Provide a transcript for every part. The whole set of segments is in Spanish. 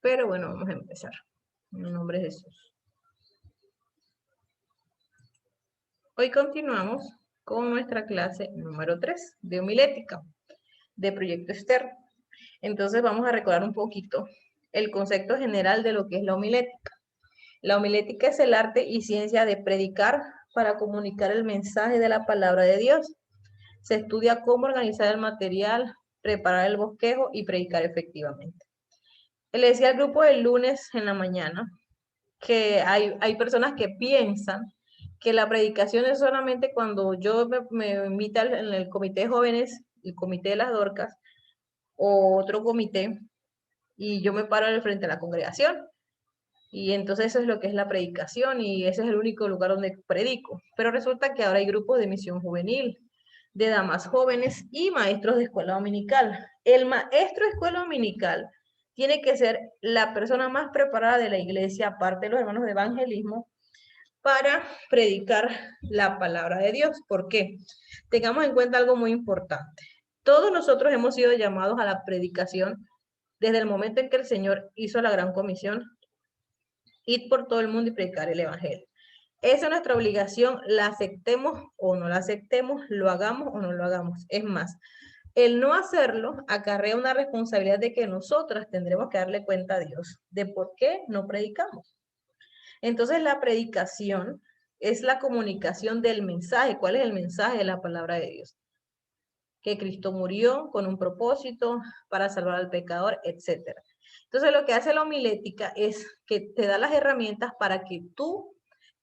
Pero bueno, vamos a empezar. En el nombre de Jesús. Hoy continuamos con nuestra clase número 3 de homilética, de proyecto externo. Entonces vamos a recordar un poquito el concepto general de lo que es la homilética. La homilética es el arte y ciencia de predicar para comunicar el mensaje de la palabra de Dios. Se estudia cómo organizar el material, preparar el bosquejo y predicar efectivamente. Le decía al grupo del lunes en la mañana que hay personas que piensan que la predicación es solamente cuando yo me invita en el comité de jóvenes, el comité de las Dorcas, o otro comité, y yo me paro al frente de la congregación. Y entonces eso es lo que es la predicación y ese es el único lugar donde predico. Pero resulta que ahora hay grupos de misión juvenil, de damas jóvenes y maestros de escuela dominical. El maestro de escuela dominical tiene que ser la persona más preparada de la iglesia, aparte de los hermanos de evangelismo, para predicar la palabra de Dios. ¿Por qué? Tengamos en cuenta algo muy importante. Todos nosotros hemos sido llamados a la predicación desde el momento en que el Señor hizo la gran comisión, ir por todo el mundo y predicar el evangelio. Esa es nuestra obligación, la aceptemos o no la aceptemos, lo hagamos o no lo hagamos. Es más, el no hacerlo acarrea una responsabilidad de que nosotras tendremos que darle cuenta a Dios de por qué no predicamos. Entonces la predicación es la comunicación del mensaje. ¿Cuál es el mensaje de la palabra de Dios? Que Cristo murió con un propósito para salvar al pecador, etc. Entonces lo que hace la homilética es que te da las herramientas para que tú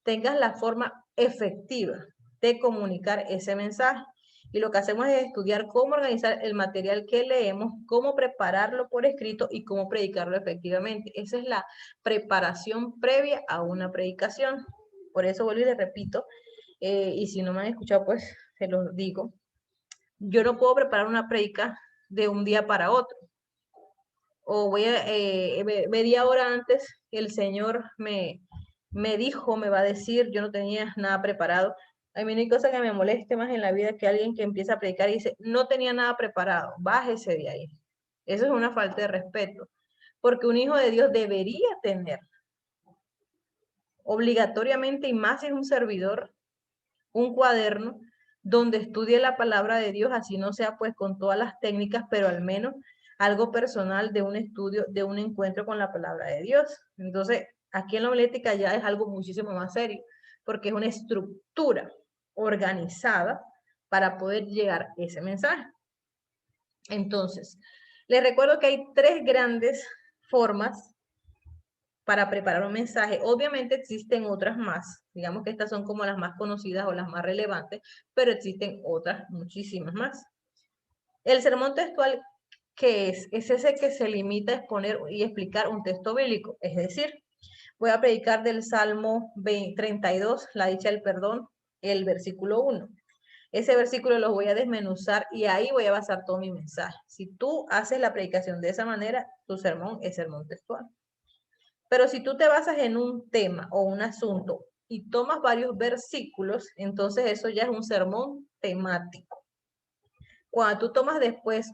tengas la forma efectiva de comunicar ese mensaje. Y lo que hacemos es estudiar cómo organizar el material que leemos, cómo prepararlo por escrito y cómo predicarlo efectivamente. Esa es la preparación previa a una predicación. Por eso vuelvo y les repito, y si no me han escuchado, pues se los digo. Yo no puedo preparar una predica de un día para otro. O voy a, media hora antes, el Señor me dijo, me va a decir, yo no tenía nada preparado. A mí no hay cosa que me moleste más en la vida que alguien que empieza a predicar y dice, no tenía nada preparado, bájese de ahí. Eso es una falta de respeto, porque un hijo de Dios debería tener obligatoriamente, y más si es un servidor, un cuaderno donde estudie la palabra de Dios, así no sea pues con todas las técnicas, pero al menos algo personal de un estudio, de un encuentro con la palabra de Dios. Entonces, aquí en la homilética ya es algo muchísimo más serio, porque es una estructura organizada para poder llegar ese mensaje. Entonces, les recuerdo que hay tres grandes formas para preparar un mensaje. Obviamente existen otras más, digamos que estas son como las más conocidas o las más relevantes, pero existen otras muchísimas más. El sermón textual, ¿qué es? Es ese que se limita a exponer y explicar un texto bíblico, es decir, voy a predicar del Salmo 32, la dicha del perdón, el versículo 1. Ese versículo lo voy a desmenuzar y ahí voy a basar todo mi mensaje. Si tú haces la predicación de esa manera, tu sermón es sermón textual. Pero si tú te basas en un tema o un asunto y tomas varios versículos, entonces eso ya es un sermón temático. Cuando tú tomas después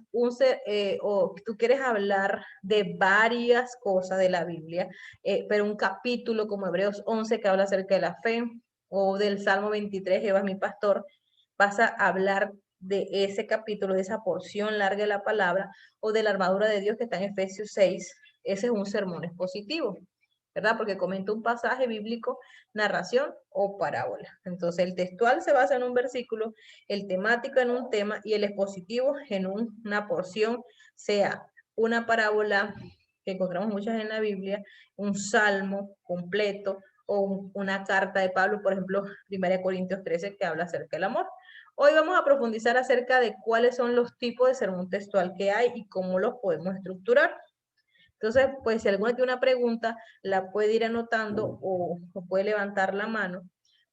o tú quieres hablar de varias cosas de la Biblia, pero un capítulo como Hebreos 11 que habla acerca de la fe, o del Salmo 23, Jehová es mi pastor, vas a hablar de ese capítulo, de esa porción larga de la palabra, o de la armadura de Dios que está en Efesios 6, ese es un sermón expositivo, ¿verdad? Porque comenta un pasaje bíblico, narración o parábola. Entonces el textual se basa en un versículo, el temático en un tema y el expositivo en una porción, sea una parábola que encontramos muchas en la Biblia, un salmo completo o una carta de Pablo, por ejemplo, 1 Corintios 13, que habla acerca del amor. Hoy vamos a profundizar acerca de cuáles son los tipos de sermón textual que hay y cómo los podemos estructurar. Entonces, pues si alguna tiene una pregunta, la puede ir anotando o puede levantar la mano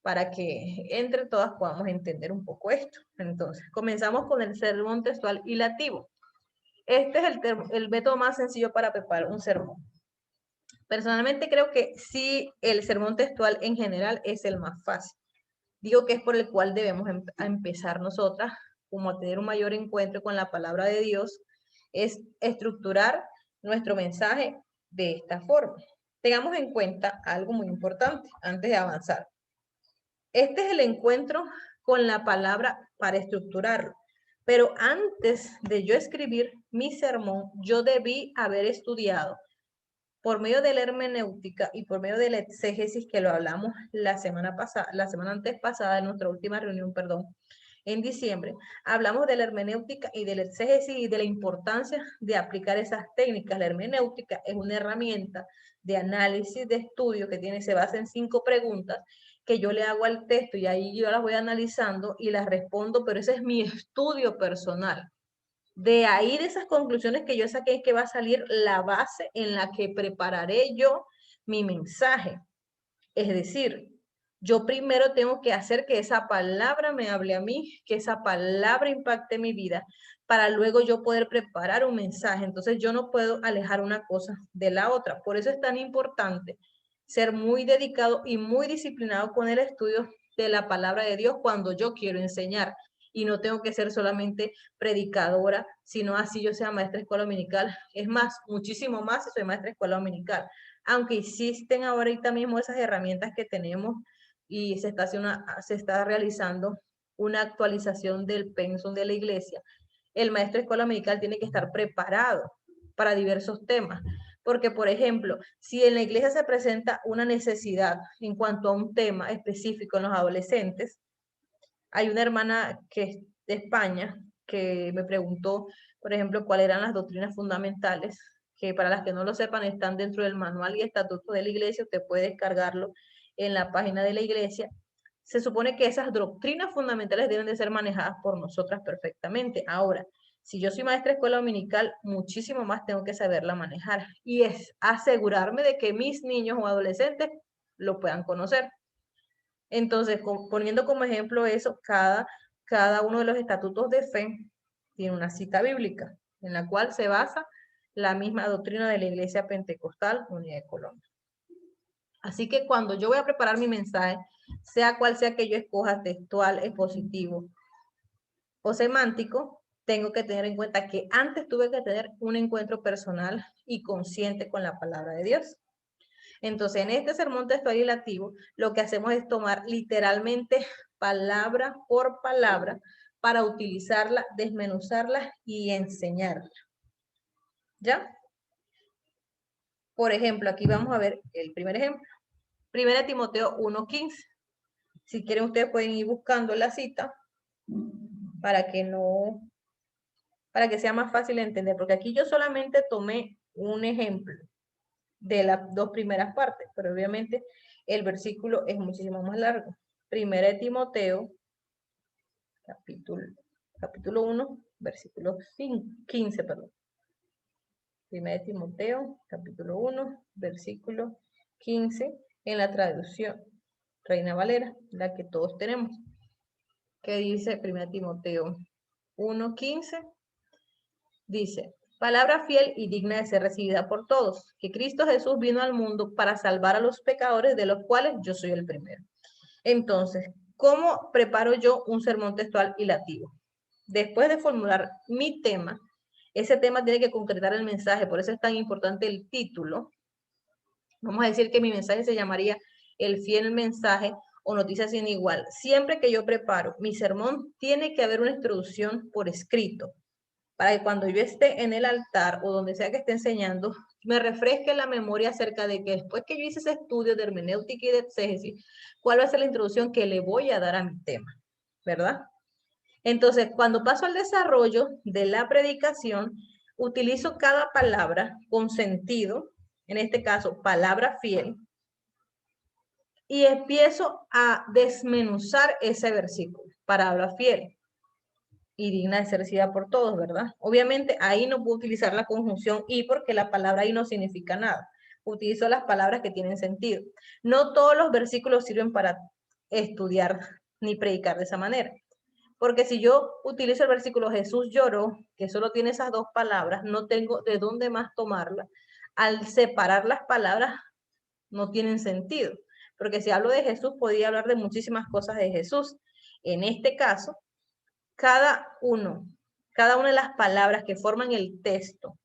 para que entre todas podamos entender un poco esto. Entonces, comenzamos con el sermón textual hilativo. Este es el método más sencillo para preparar un sermón. Personalmente creo que sí, el sermón textual en general es el más fácil. Digo que es por el cual debemos empezar nosotras, como a tener un mayor encuentro con la palabra de Dios, es estructurar nuestro mensaje de esta forma. Tengamos en cuenta algo muy importante antes de avanzar. Este es el encuentro con la palabra para estructurarlo. Pero antes de yo escribir mi sermón, yo debí haber estudiado por medio de la hermenéutica y por medio de la exégesis, que lo hablamos la semana antes pasada, en nuestra última reunión, perdón, en diciembre, hablamos de la hermenéutica y de la exégesis y de la importancia de aplicar esas técnicas. La hermenéutica es una herramienta de análisis, de estudio que se basa en 5 preguntas que yo le hago al texto y ahí yo las voy analizando y las respondo, pero ese es mi estudio personal. De ahí, de esas conclusiones que yo saqué, es que va a salir la base en la que prepararé yo mi mensaje. Es decir, yo primero tengo que hacer que esa palabra me hable a mí, que esa palabra impacte mi vida, para luego yo poder preparar un mensaje. Entonces yo no puedo alejar una cosa de la otra. Por eso es tan importante ser muy dedicado y muy disciplinado con el estudio de la palabra de Dios cuando yo quiero enseñar. Y no tengo que ser solamente predicadora, sino así yo sea maestra de escuela dominical. Es más, muchísimo más si soy maestra de escuela dominical. Aunque existen ahorita mismo esas herramientas que tenemos y se está realizando una actualización del pensum de la iglesia, el maestro de escuela dominical tiene que estar preparado para diversos temas. Porque, por ejemplo, si en la iglesia se presenta una necesidad en cuanto a un tema específico en los adolescentes, hay una hermana que es de España que me preguntó, por ejemplo, cuáles eran las doctrinas fundamentales, que para las que no lo sepan están dentro del manual y estatuto de la iglesia, usted puede descargarlo en la página de la iglesia. Se supone que esas doctrinas fundamentales deben de ser manejadas por nosotras perfectamente. Ahora, si yo soy maestra de escuela dominical, muchísimo más tengo que saberla manejar y es asegurarme de que mis niños o adolescentes lo puedan conocer. Entonces, poniendo como ejemplo eso, cada uno de los estatutos de fe tiene una cita bíblica en la cual se basa la misma doctrina de la Iglesia Pentecostal Unida de Colombia. Así que cuando yo voy a preparar mi mensaje, sea cual sea que yo escoja, textual, expositivo o semántico, tengo que tener en cuenta que antes tuve que tener un encuentro personal y consciente con la palabra de Dios. Entonces, en este sermón textual y lativo, lo que hacemos es tomar literalmente palabra por palabra para utilizarla, desmenuzarla y enseñarla. ¿Ya? Por ejemplo, aquí vamos a ver el primer ejemplo. 1 Timoteo 1:15. Si quieren, ustedes pueden ir buscando la cita para que sea más fácil de entender, porque aquí yo solamente tomé un ejemplo de las 2 primeras partes, pero obviamente el versículo es muchísimo más largo. 1 Timoteo, capítulo 1, versículo 15, perdón. 1 Timoteo, capítulo 1, versículo 15, en la traducción Reina Valera, la que todos tenemos, que dice 1 Timoteo 1:15, dice: palabra fiel y digna de ser recibida por todos, que Cristo Jesús vino al mundo para salvar a los pecadores, de los cuales yo soy el primero. Entonces, ¿cómo preparo yo un sermón textual y lativo? Después de formular mi tema, ese tema tiene que concretar el mensaje, por eso es tan importante el título. Vamos a decir que mi mensaje se llamaría El fiel mensaje o Noticias sin igual. Siempre que yo preparo mi sermón, tiene que haber una introducción por escrito, para que cuando yo esté en el altar o donde sea que esté enseñando, me refresque la memoria acerca de que después que yo hice ese estudio de hermenéutica y de exégesis, cuál va a ser la introducción que le voy a dar a mi tema, ¿verdad? Entonces, cuando paso al desarrollo de la predicación, utilizo cada palabra con sentido, en este caso, palabra fiel, y empiezo a desmenuzar ese versículo, palabra fiel y digna de ser recibida por todos, ¿verdad? Obviamente ahí no puedo utilizar la conjunción y porque la palabra ahí no significa nada. Utilizo las palabras que tienen sentido. No todos los versículos sirven para estudiar ni predicar de esa manera. Porque si yo utilizo el versículo Jesús lloró, que solo tiene esas 2 palabras, no tengo de dónde más tomarla. Al separar las palabras no tienen sentido. Porque si hablo de Jesús, podría hablar de muchísimas cosas de Jesús. En este caso, cada una de las palabras que forman el texto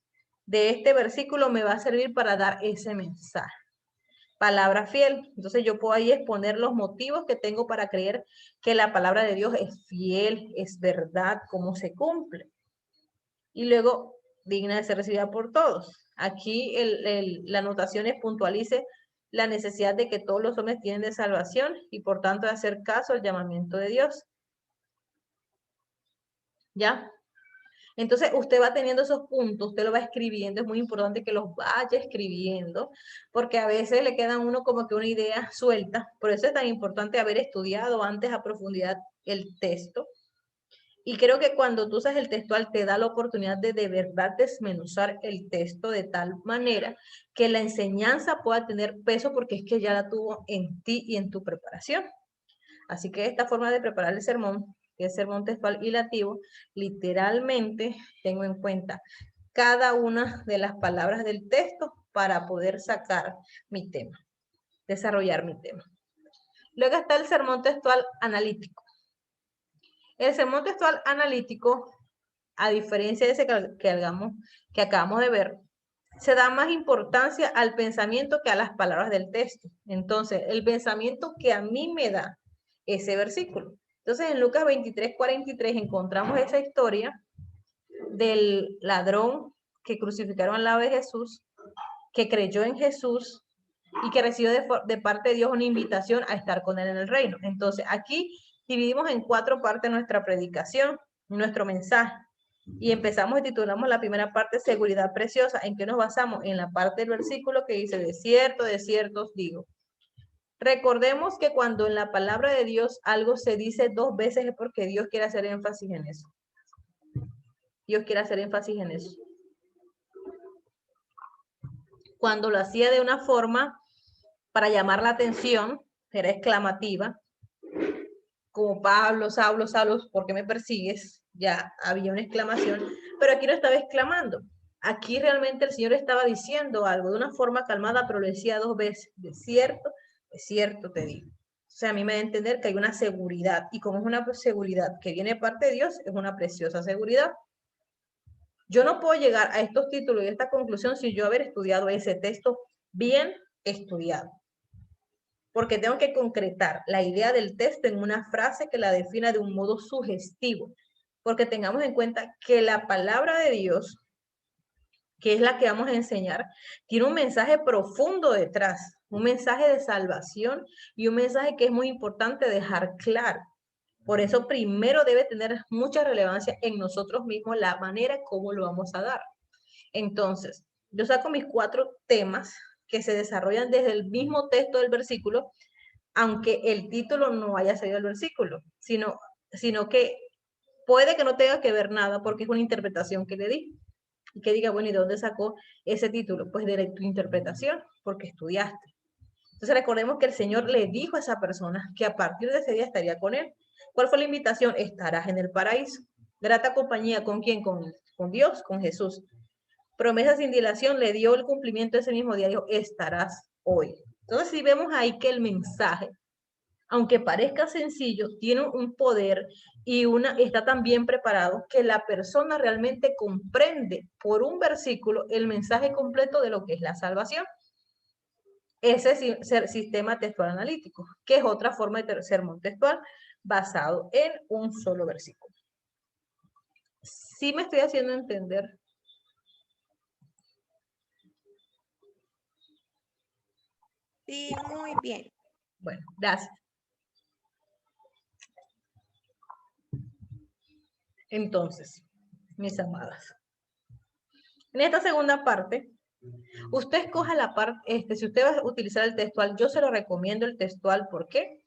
de este versículo me va a servir para dar ese mensaje. Palabra fiel. Entonces yo puedo ahí exponer los motivos que tengo para creer que la palabra de Dios es fiel, es verdad, cómo se cumple. Y luego, digna de ser recibida por todos. Aquí la anotación es puntualice la necesidad de que todos los hombres tienen de salvación y por tanto de hacer caso al llamamiento de Dios. ¿Ya? Entonces, usted va teniendo esos puntos, usted lo va escribiendo, es muy importante que los vaya escribiendo, porque a veces le queda a uno como que una idea suelta, por eso es tan importante haber estudiado antes a profundidad el texto. Y creo que cuando tú usas el textual te da la oportunidad de verdad desmenuzar el texto de tal manera que la enseñanza pueda tener peso porque es que ya la tuvo en ti y en tu preparación. Así que esta forma de preparar el sermón, que es sermón textual y lativo, literalmente tengo en cuenta cada una de las palabras del texto para poder sacar mi tema, desarrollar mi tema. Luego está el sermón textual analítico. El sermón textual analítico, a diferencia de ese que acabamos de ver, se da más importancia al pensamiento que a las palabras del texto. Entonces, el pensamiento que a mí me da ese versículo. Entonces, en Lucas 23:43 encontramos esa historia del ladrón que crucificaron al lado de Jesús, que creyó en Jesús y que recibió de parte de Dios una invitación a estar con él en el reino. Entonces, aquí dividimos en 4 partes nuestra predicación, nuestro mensaje. Y empezamos y titulamos la primera parte Seguridad Preciosa. ¿En qué nos basamos? En la parte del versículo que dice, de cierto os digo. Recordemos que cuando en la palabra de Dios algo se dice 2 veces es porque Dios quiere hacer énfasis en eso. Dios quiere hacer énfasis en eso. Cuando lo hacía de una forma para llamar la atención, era exclamativa, como Pablo, Saulo, Saulo, ¿por qué me persigues? Ya había una exclamación, pero aquí no estaba exclamando. Aquí realmente el Señor estaba diciendo algo de una forma calmada, pero lo decía 2 veces. De cierto te digo. O sea, a mí me da a entender que hay una seguridad, y como es una seguridad que viene de parte de Dios, es una preciosa seguridad. Yo no puedo llegar a estos títulos y a esta conclusión sin yo haber estudiado ese texto bien estudiado. Porque tengo que concretar la idea del texto en una frase que la defina de un modo sugestivo. Porque tengamos en cuenta que la palabra de Dios, que es la que vamos a enseñar, tiene un mensaje profundo detrás, un mensaje de salvación y un mensaje que es muy importante dejar claro. Por eso primero debe tener mucha relevancia en nosotros mismos la manera como lo vamos a dar. Entonces, yo saco mis 4 temas que se desarrollan desde el mismo texto del versículo, aunque el título no haya salido del versículo, sino que puede que no tenga que ver nada porque es una interpretación que le di. Y que diga, bueno, ¿y de dónde sacó ese título? Pues de tu interpretación, porque estudiaste. Entonces recordemos que el Señor le dijo a esa persona que a partir de ese día estaría con él. ¿Cuál fue la invitación? Estarás en el paraíso. Grata compañía, ¿con quién? Con Dios, con Jesús. Promesa sin dilación, le dio el cumplimiento ese mismo día, dijo, estarás hoy. Entonces, si vemos ahí que el mensaje, aunque parezca sencillo, tiene un poder y está tan bien preparado que la persona realmente comprende por un versículo el mensaje completo de lo que es la salvación. Ese es el sistema textual analítico, que es otra forma de sermón textual basado en un solo versículo. ¿Sí me estoy haciendo entender? Sí, muy bien. Bueno, gracias. Entonces, mis amadas, en esta segunda parte, usted escoja la parte, si usted va a utilizar el textual, yo se lo recomiendo el textual, ¿por qué?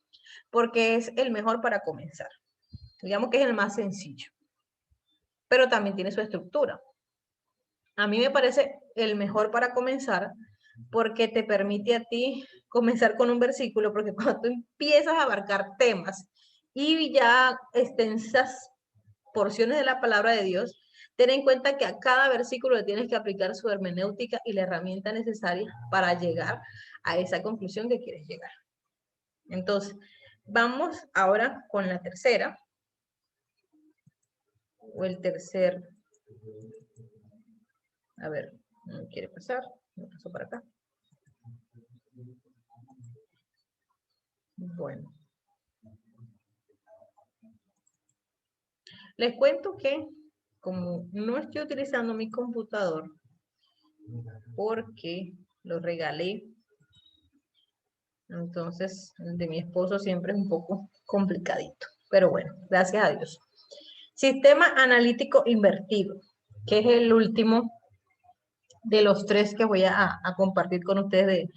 Porque es el mejor para comenzar. Digamos que es el más sencillo, pero también tiene su estructura. A mí me parece el mejor para comenzar porque te permite a ti comenzar con un versículo, porque cuando tú empiezas a abarcar temas y ya extensas porciones de la palabra de Dios, ten en cuenta que a cada versículo le tienes que aplicar su hermenéutica y la herramienta necesaria para llegar a esa conclusión que quieres llegar. Entonces, vamos ahora con la tercera, o el tercer, a ver, No quiere pasar. Me paso para acá. Bueno. Les cuento que como no estoy utilizando mi computador porque lo regalé, entonces el de mi esposo siempre es un poco complicadito. Pero bueno, gracias a Dios. Sistema analítico invertido, que es el último de los tres que voy a compartir con ustedes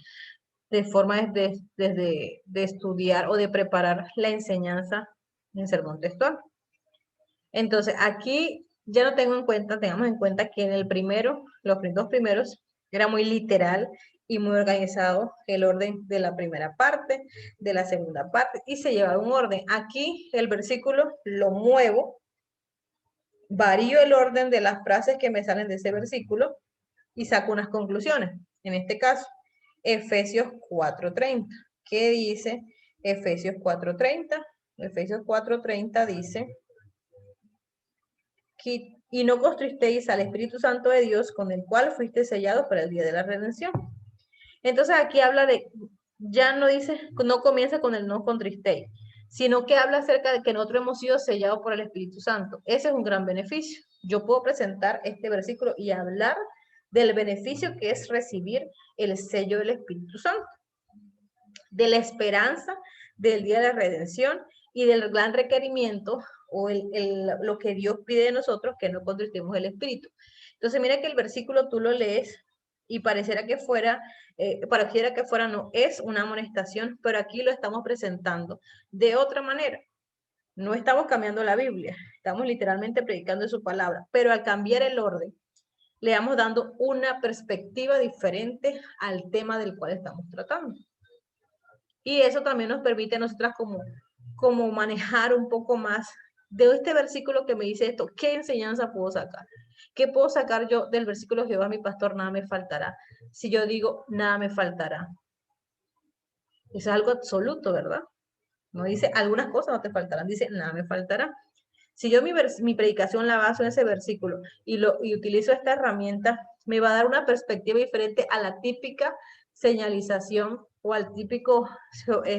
de forma de estudiar o de preparar la enseñanza en sermón textual. Entonces, aquí ya no tengo en cuenta, tengamos en cuenta que en el primero, los dos primeros, era muy literal y muy organizado el orden de la primera parte, de la segunda parte, y se lleva un orden. Aquí el versículo lo muevo, varío el orden de las frases que me salen de ese versículo y saco unas conclusiones. En este caso, Efesios 4:30. ¿Qué dice Efesios 4:30? Efesios 4:30 dice: y no contristeis al Espíritu Santo de Dios, con el cual fuiste sellados para el día de la redención. Entonces aquí habla de, ya no dice, no comienza con el no contristéis, sino que habla acerca de que nosotros hemos sido sellados por el Espíritu Santo. Ese es un gran beneficio. Yo puedo presentar este versículo y hablar del beneficio que es recibir el sello del Espíritu Santo, de la esperanza del día de la redención y del gran requerimiento o lo que Dios pide de nosotros, que no contristemos el espíritu. Entonces mira que el versículo tú lo lees y pareciera que fuera, no es una amonestación, pero aquí lo estamos presentando de otra manera. No estamos cambiando la Biblia, estamos literalmente predicando su palabra, pero al cambiar el orden, le vamos dando una perspectiva diferente al tema del cual estamos tratando. Y eso también nos permite a nosotras como manejar un poco más de este versículo que me dice esto. ¿Qué enseñanza puedo sacar? ¿Qué puedo sacar yo del versículo Jehová mi pastor, nada me faltará? Si yo digo, nada me faltará. Eso es algo absoluto, ¿verdad? No dice, algunas cosas no te faltarán, dice, nada me faltará. Si yo mi predicación la baso en ese versículo y utilizo esta herramienta, me va a dar una perspectiva diferente a la típica señalización o al típico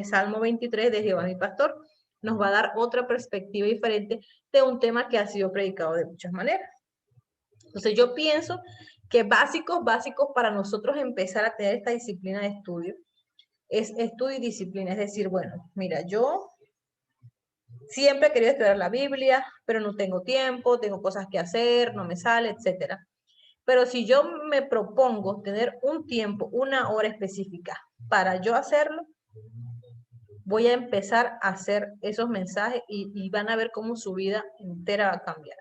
Salmo 23 de Jehová mi pastor. Nos va a dar otra perspectiva diferente de un tema que ha sido predicado de muchas maneras. Entonces yo pienso que básicos para nosotros empezar a tener esta disciplina de estudio es estudio y disciplina. Es decir, bueno, mira, yo siempre he querido estudiar la Biblia, pero no tengo tiempo, tengo cosas que hacer, no me sale, etcétera. Pero si yo me propongo tener un tiempo, una hora específica para yo hacerlo, voy a empezar a hacer esos mensajes y van a ver cómo su vida entera va a cambiar.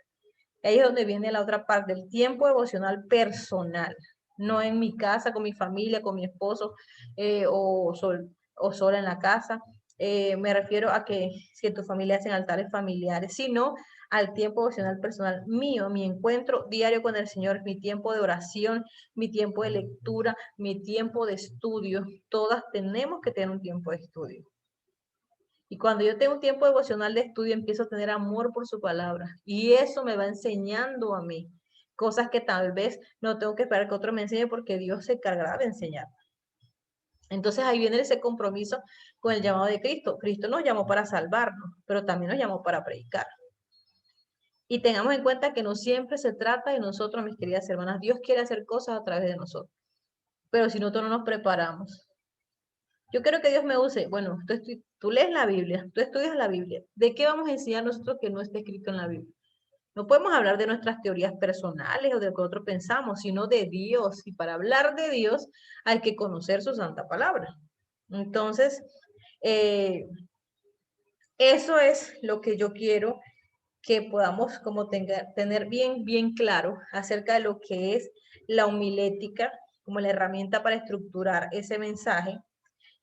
Ahí es donde viene la otra parte, el tiempo devocional personal, no en mi casa, con mi familia, con mi esposo o sola en la casa. Me refiero a que si en tu familia hacen altares familiares, sino al tiempo devocional personal mío, mi encuentro diario con el Señor, mi tiempo de oración, mi tiempo de lectura, mi tiempo de estudio. Todas tenemos que tener un tiempo de estudio. Y cuando yo tengo un tiempo devocional de estudio, empiezo a tener amor por su palabra. Y eso me va enseñando a mí cosas que tal vez no tengo que esperar que otro me enseñe porque Dios se encargará de enseñar. Entonces ahí viene ese compromiso con el llamado de Cristo. Cristo nos llamó para salvarnos, pero también nos llamó para predicar. Y tengamos en cuenta que no siempre se trata de nosotros, mis queridas hermanas. Dios quiere hacer cosas a través de nosotros. Pero si nosotros no nos preparamos, yo quiero que Dios me use. Bueno, tú lees la Biblia, tú estudias la Biblia. ¿De qué vamos a enseñar nosotros que no esté escrito en la Biblia? No podemos hablar de nuestras teorías personales o de lo que nosotros pensamos, sino de Dios. Y para hablar de Dios hay que conocer su santa palabra. Entonces, eso es lo que yo quiero que podamos como tener bien claro acerca de lo que es la homilética como la herramienta para estructurar ese mensaje.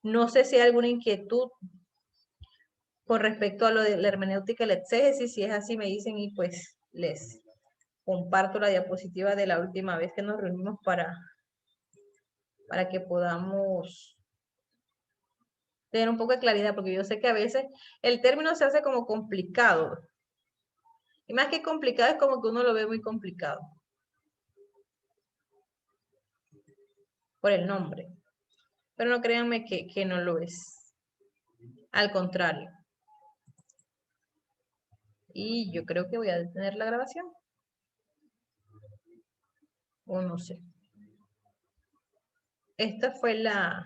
No sé si hay alguna inquietud con respecto a lo de la hermenéutica y la exégesis. Si es así, me dicen y pues les comparto la diapositiva de la última vez que nos reunimos para que podamos tener un poco de claridad, porque yo sé que a veces el término se hace como complicado. Y más que complicado, es como que uno lo ve muy complicado. por el nombre. Pero no créanme que no lo es. Al contrario. Y yo creo que voy a detener la grabación. O no sé. Esta fue la...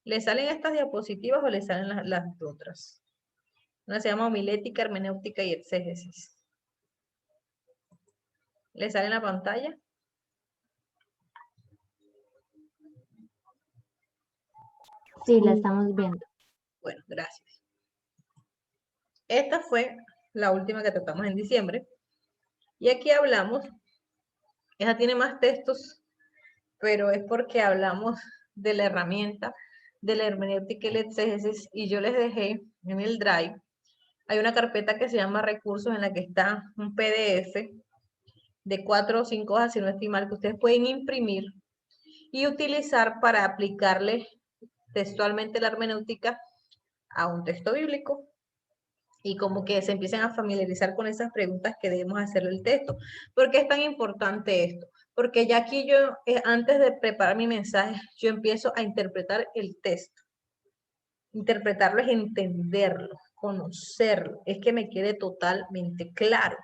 ¿Le salen estas diapositivas o le salen las otras? Una se llama homilética, hermenéutica y exégesis. ¿Le sale en la pantalla? Sí, la estamos viendo. Bueno, gracias. Esta fue la última que tratamos en diciembre. Y aquí hablamos, esa tiene más textos, pero es porque hablamos de la herramienta de la hermenéutica y el exégesis, y yo les dejé en el Drive, hay una carpeta que se llama recursos en la que está un PDF de 4 o 5 hojas, si no estoy mal, que ustedes pueden imprimir y utilizar para aplicarle textualmente la hermenéutica a un texto bíblico. Y como que se empiecen a familiarizar con esas preguntas que debemos hacerle el texto. ¿Por qué es tan importante esto? Porque ya aquí yo, antes de preparar mi mensaje, yo empiezo a interpretar el texto. Interpretarlo es entenderlo, conocerlo, es que me quede totalmente claro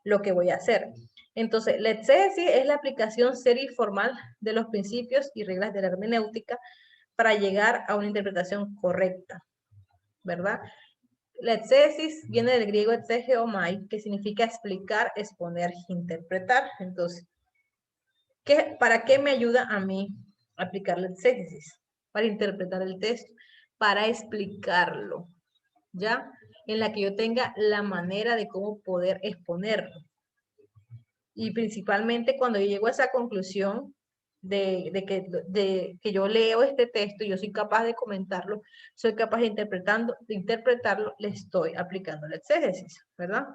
lo que voy a hacer. Entonces, la exégesis es la aplicación seria y formal de los principios y reglas de la hermenéutica para llegar a una interpretación correcta, ¿verdad? La exégesis viene del griego exegeomai, que significa explicar, exponer, interpretar. Entonces, ¿para qué me ayuda a mí aplicar la exégesis? Para interpretar el texto, para explicarlo, ¿ya? En la que yo tenga la manera de cómo poder exponerlo. Y principalmente cuando yo llego a esa conclusión de que yo leo este texto y yo soy capaz de comentarlo, soy capaz de interpretarlo, le estoy aplicando la exégesis, ¿verdad?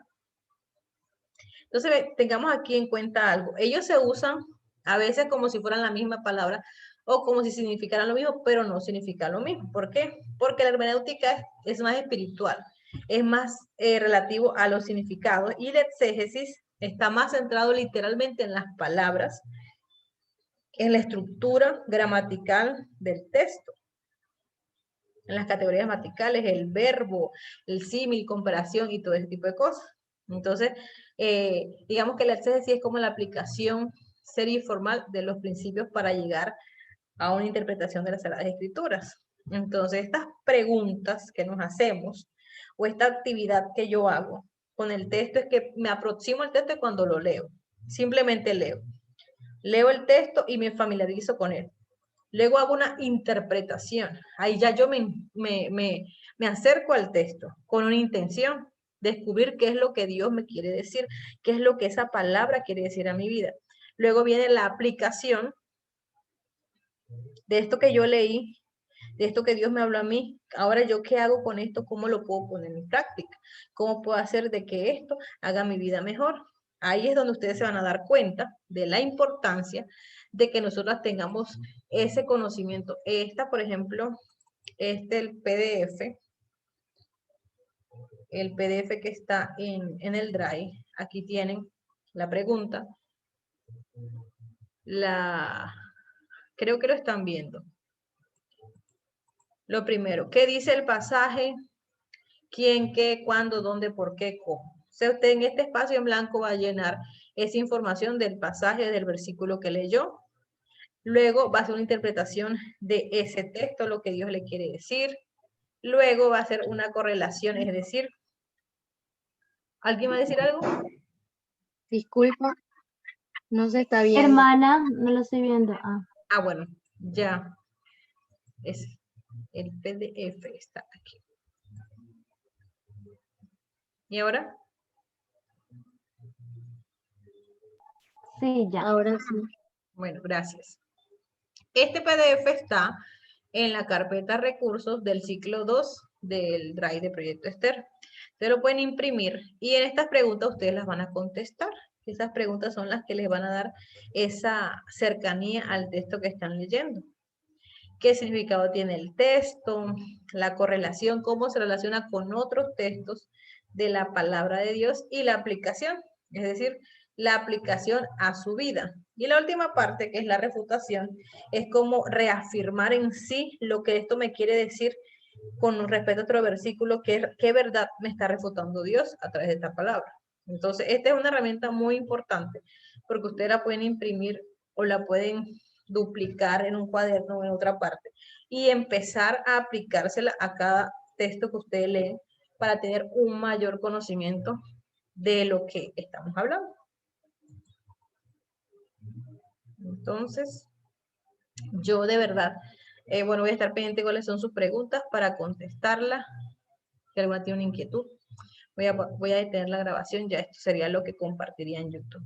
Entonces, tengamos aquí en cuenta algo. Ellos se usan a veces como si fueran la misma palabra o como si significaran lo mismo, pero no significa lo mismo. ¿Por qué? Porque la hermenéutica es más espiritual, es más relativo a los significados, y la exégesis está más centrado literalmente en las palabras, en la estructura gramatical del texto, en las categorías gramaticales, el verbo, el símil, comparación y todo ese tipo de cosas. Entonces, digamos que la exégesis es como la aplicación seria y formal de los principios para llegar a una interpretación de las Sagradas Escrituras. Entonces, estas preguntas que nos hacemos, o esta actividad que yo hago con el texto, es que me aproximo al texto cuando lo leo. Simplemente leo. Leo el texto y me familiarizo con él. Luego hago una interpretación. Ahí ya yo me acerco al texto con una intención, descubrir qué es lo que Dios me quiere decir, qué es lo que esa palabra quiere decir a mi vida. Luego viene la aplicación de esto que yo leí, de esto que Dios me habló a mí. Ahora, ¿yo qué hago con esto? ¿Cómo lo puedo poner en práctica? ¿Cómo puedo hacer de que esto haga mi vida mejor? Ahí es donde ustedes se van a dar cuenta de la importancia de que nosotros tengamos ese conocimiento. Esta, por ejemplo, el PDF que está en el Drive. Aquí tienen la pregunta. Creo que lo están viendo. Lo primero, ¿qué dice el pasaje? ¿Quién, qué, cuándo, dónde, por qué, cómo? O sea, usted en este espacio en blanco va a llenar esa información del pasaje, del versículo que leyó. Luego va a hacer una interpretación de ese texto, lo que Dios le quiere decir. Luego va a hacer una correlación, es decir, ¿alguien va a decir algo? Disculpa, no se está viendo. Hermana, no lo estoy viendo. Ah, bueno, ya. Es el PDF está aquí. ¿Y ahora? Sí, ya. Ahora sí. Bueno, gracias. Este PDF está en la carpeta recursos del ciclo 2 del Drive de Proyecto Esther. Ustedes lo pueden imprimir y en estas preguntas ustedes las van a contestar. Esas preguntas son las que les van a dar esa cercanía al texto que están leyendo. ¿Qué significado tiene el texto? La correlación, cómo se relaciona con otros textos de la palabra de Dios y la aplicación. Es decir, la aplicación a su vida. Y la última parte, que es la refutación, es como reafirmar en sí lo que esto me quiere decir con respecto a otro versículo, qué verdad me está refutando Dios a través de esta palabra. Entonces, esta es una herramienta muy importante, porque ustedes la pueden imprimir o la pueden duplicar en un cuaderno o en otra parte, y empezar a aplicársela a cada texto que ustedes leen para tener un mayor conocimiento de lo que estamos hablando. Entonces, yo de verdad, bueno, voy a estar pendiente de cuáles son sus preguntas para contestarlas. Si alguna tiene una inquietud, voy a detener la grabación, ya esto sería lo que compartiría en YouTube.